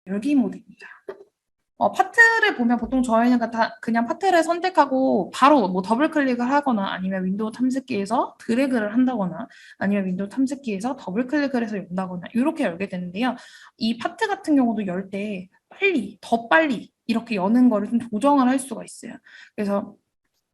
열기 모드입니다. 파트를 보면 보통 저희는 그냥 파트를 선택하고 바로 뭐 더블 클릭을 하거나 아니면 윈도우 탐색기에서 드래그를 한다거나 아니면 윈도우 탐색기에서 더블 클릭을 해서 연다거나 이렇게 열게 되는데요. 이 파트 같은 경우도 열 때 더 빨리 이렇게 여는 거를 좀 조정을 할 수가 있어요. 그래서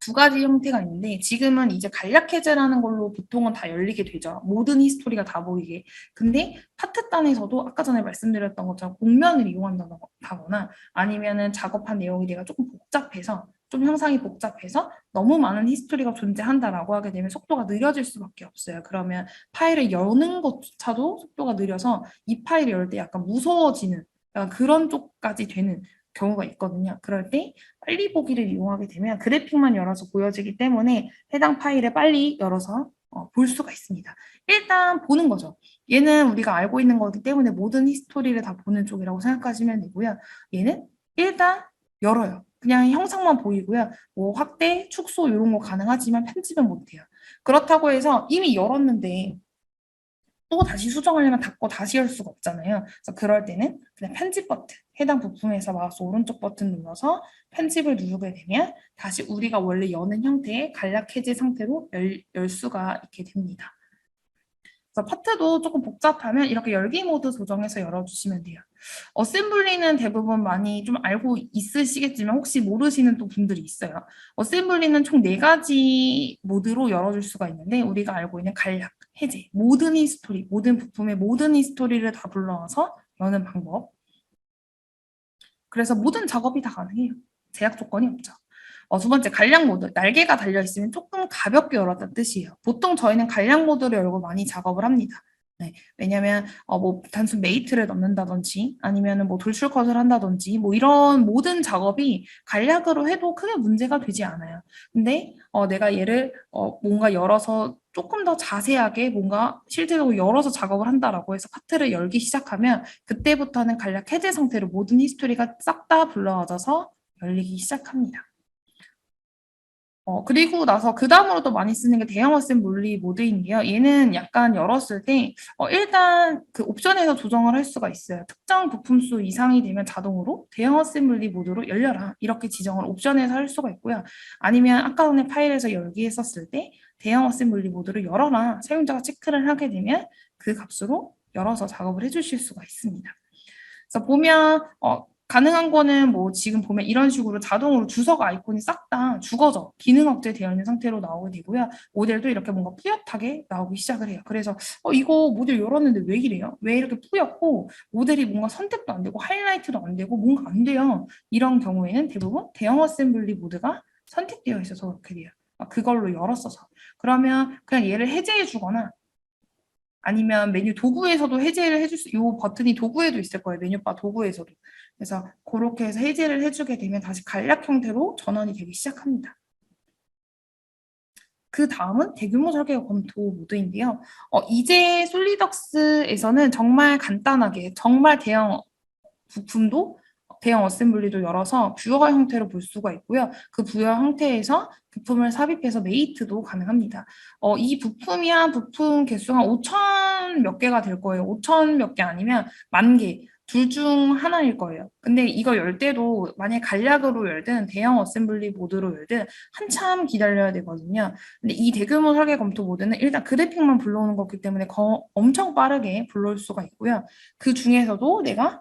두 가지 형태가 있는데 지금은 이제 간략 해제라는 걸로 보통은 다 열리게 되죠. 모든 히스토리가 다 보이게. 근데 파트 단에서도 아까 전에 말씀드렸던 것처럼 공면을 이용한다거나 아니면은 작업한 내용이 내가 조금 복잡해서 좀 형상이 복잡해서 너무 많은 히스토리가 존재한다라고 하게 되면 속도가 느려질 수밖에 없어요. 그러면 파일을 여는 것조차도 속도가 느려서 이 파일을 열 때 약간 무서워지는 약간 그런 쪽까지 되는 경우가 있거든요. 그럴 때 빨리 보기를 이용하게 되면 그래픽만 열어서 보여지기 때문에 해당 파일을 빨리 열어서 볼 수가 있습니다. 일단 보는 거죠. 얘는 우리가 알고 있는 거기 때문에 모든 히스토리를 다 보는 쪽이라고 생각하시면 되고요. 얘는 일단 열어요. 그냥 형상만 보이고요. 뭐 확대, 축소 이런 거 가능하지만 편집은 못해요. 그렇다고 해서 이미 열었는데 또 다시 수정하려면 닫고 다시 열 수가 없잖아요. 그래서 그럴 때는 그냥 편집 버튼, 해당 부품에서 마우스 오른쪽 버튼 눌러서 편집을 누르게 되면 다시 우리가 원래 여는 형태의 간략 해제 상태로 열 수가 있게 됩니다. 그래서 파트도 조금 복잡하면 이렇게 열기 모드 조정해서 열어주시면 돼요. 어셈블리는 대부분 많이 좀 알고 있으시겠지만 혹시 모르시는 또 분들이 있어요. 어셈블리는 총 4가지 모드로 열어줄 수가 있는데 우리가 알고 있는 간략, 해제, 모든 히스토리, 모든 부품의 모든 히스토리를 다 불러와서 여는 방법. 그래서 모든 작업이 다 가능해요. 제약 조건이 없죠. 두 번째, 간략 모드. 날개가 달려있으면 조금 가볍게 열었다는 뜻이에요. 보통 저희는 간략 모드를 열고 많이 작업을 합니다. 네, 왜냐면 뭐 단순 메이트를 넣는다든지 아니면은 뭐 돌출컷을 한다든지 뭐 이런 모든 작업이 간략으로 해도 크게 문제가 되지 않아요. 근데 내가 얘를 뭔가 열어서 조금 더 자세하게 뭔가 실제로 열어서 작업을 한다라고 해서 파트를 열기 시작하면 그때부터는 간략 해제 상태로 모든 히스토리가 싹 다 불러와져서 열리기 시작합니다. 그리고 나서 그 다음으로 또 많이 쓰는 게 대형 어셈블리 모드인데요. 얘는 약간 열었을 때, 일단 그 옵션에서 조정을 할 수가 있어요. 특정 부품 수 이상이 되면 자동으로 대형 어셈블리 모드로 열려라. 이렇게 지정을 옵션에서 할 수가 있고요. 아니면 아까 전에 파일에서 열기 했었을 때 대형 어셈블리 모드를 열어라. 사용자가 체크를 하게 되면 그 값으로 열어서 작업을 해주실 수가 있습니다. 그래서 보면 가능한 거는 뭐 지금 보면 이런 식으로 자동으로 주석 아이콘이 싹 다 죽어져 기능 억제되어 있는 상태로 나오게 되고요. 모델도 이렇게 뭔가 뿌옇하게 나오기 시작을 해요. 그래서 이거 모델 열었는데 왜 이래요? 왜 이렇게 뿌옇고 모델이 뭔가 선택도 안 되고 하이라이트도 안 되고 뭔가 안 돼요. 이런 경우에는 대부분 대형 어셈블리 모드가 선택되어 있어서 그렇게 돼요. 그걸로 열었어서. 그러면 그냥 얘를 해제해 주거나 아니면 메뉴 도구에서도 해제를 해줄 수, 이 버튼이 도구에도 있을 거예요. 메뉴바 도구에서도. 그래서 그렇게 해서 해제를 해주게 되면 다시 간략 형태로 전환이 되기 시작합니다. 그 다음은 대규모 설계 검토 모드인데요. 이제 솔리덕스에서는 정말 간단하게, 정말 대형 부품도 대형 어셈블리도 열어서 뷰어 형태로 볼 수가 있고요. 그 뷰어 형태에서 부품을 삽입해서 메이트도 가능합니다. 이 부품이 한 부품 개수가 5천 몇 개가 될 거예요. 5천 몇 개 아니면 10,000개. 둘 중 하나일 거예요. 근데 이거 열 때도 만약 간략으로 열든 대형 어셈블리 모드로 열든 한참 기다려야 되거든요. 근데 이 대규모 설계 검토 모드는 일단 그래픽만 불러오는 거기 때문에 엄청 빠르게 불러올 수가 있고요. 그 중에서도 내가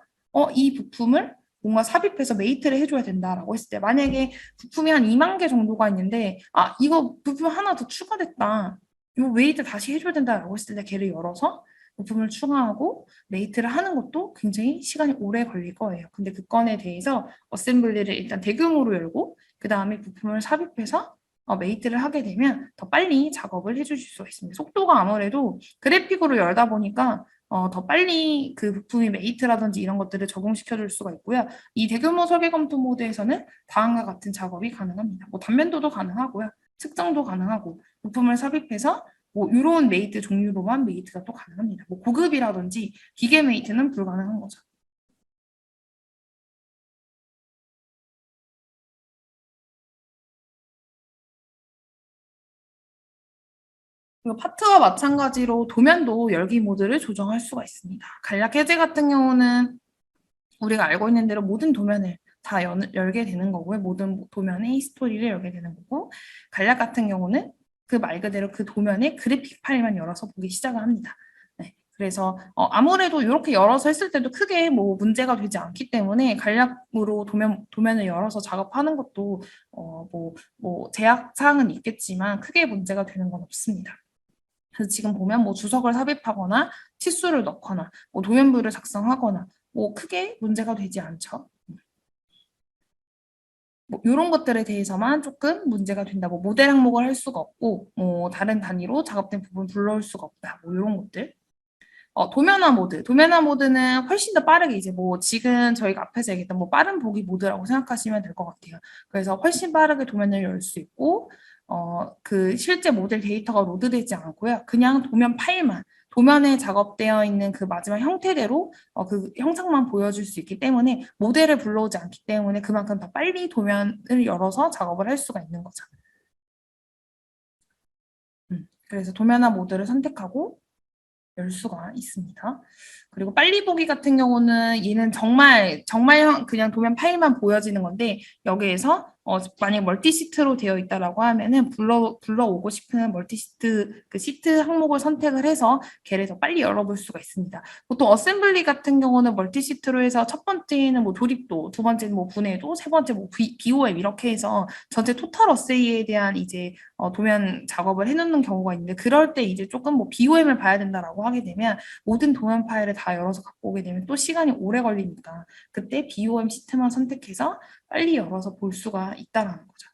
이 부품을 뭔가 삽입해서 메이트를 해줘야 된다라고 했을 때 만약에 부품이 한 2만 개 정도가 있는데 이거 부품 하나 더 추가됐다. 이거 메이트 다시 해줘야 된다라고 했을 때 걔를 열어서 부품을 추가하고 메이트를 하는 것도 굉장히 시간이 오래 걸릴 거예요. 근데 그 건에 대해서 어셈블리를 일단 대규모로 열고 그 다음에 부품을 삽입해서 메이트를 하게 되면 더 빨리 작업을 해주실 수가 있습니다. 속도가 아무래도 그래픽으로 열다 보니까 더 빨리 그 부품이 메이트라든지 이런 것들을 적용시켜 줄 수가 있고요. 이 대규모 설계 검토 모드에서는 다음과 같은 작업이 가능합니다. 뭐 단면도도 가능하고요. 측정도 가능하고 부품을 삽입해서 뭐 이런 메이트 종류로만 메이트가 또 가능합니다. 뭐 고급이라든지 기계 메이트는 불가능한 거죠. 그리고 파트와 마찬가지로 도면도 열기 모드를 조정할 수가 있습니다. 간략 해제 같은 경우는 우리가 알고 있는 대로 모든 도면을 다 열게 되는 거고요. 모든 도면의 히스토리를 열게 되는 거고, 간략 같은 경우는 그 말 그대로 그 도면의 그래픽 파일만 열어서 보기 시작을 합니다. 네, 그래서 아무래도 이렇게 열어서 했을 때도 크게 뭐 문제가 되지 않기 때문에 간략으로 도면을 열어서 작업하는 것도 뭐 제약 사항은 있겠지만 크게 문제가 되는 건 없습니다. 그래서 지금 보면 뭐 주석을 삽입하거나 치수를 넣거나 뭐 도면부를 작성하거나 뭐 크게 문제가 되지 않죠. 뭐 이런 것들에 대해서만 조금 문제가 된다. 뭐 모델 항목을 할 수가 없고 뭐 다른 단위로 작업된 부분 불러올 수가 없다. 뭐 이런 것들. 도면화 모드. 도면화 모드는 훨씬 더 빠르게 이제 뭐 지금 저희가 앞에서 얘기했던 뭐 빠른 보기 모드라고 생각하시면 될 것 같아요. 그래서 훨씬 빠르게 도면을 열 수 있고, 그 실제 모델 데이터가 로드되지 않고요. 그냥 도면 파일만, 도면에 작업되어 있는 그 마지막 형태대로 그 형상만 보여줄 수 있기 때문에 모델을 불러오지 않기 때문에 그만큼 더 빨리 도면을 열어서 작업을 할 수가 있는 거죠. 그래서 도면화 모드를 선택하고 열 수가 있습니다. 그리고 빨리 보기 같은 경우는 얘는 정말 그냥 도면 파일만 보여지는 건데 여기에서 만약 멀티시트로 되어 있다라고 하면은 불러오고 싶은 멀티시트 그 시트 항목을 선택을 해서 걔를 더 빨리 열어볼 수가 있습니다. 보통 어셈블리 같은 경우는 멀티시트로 해서 첫 번째는 뭐 조립도, 두 번째는 뭐 분해도, 세 번째 뭐 BOM 이렇게 해서 전체 토탈 어세이에 대한 이제 도면 작업을 해놓는 경우가 있는데 그럴 때 이제 조금 뭐 BOM을 봐야 된다라고 하게 되면 모든 도면 파일을 다 열어서 갖고 오게 되면 또 시간이 오래 걸리니까 그때 BOM 시트만 선택해서 빨리 열어서 볼 수가 있다라는 거죠.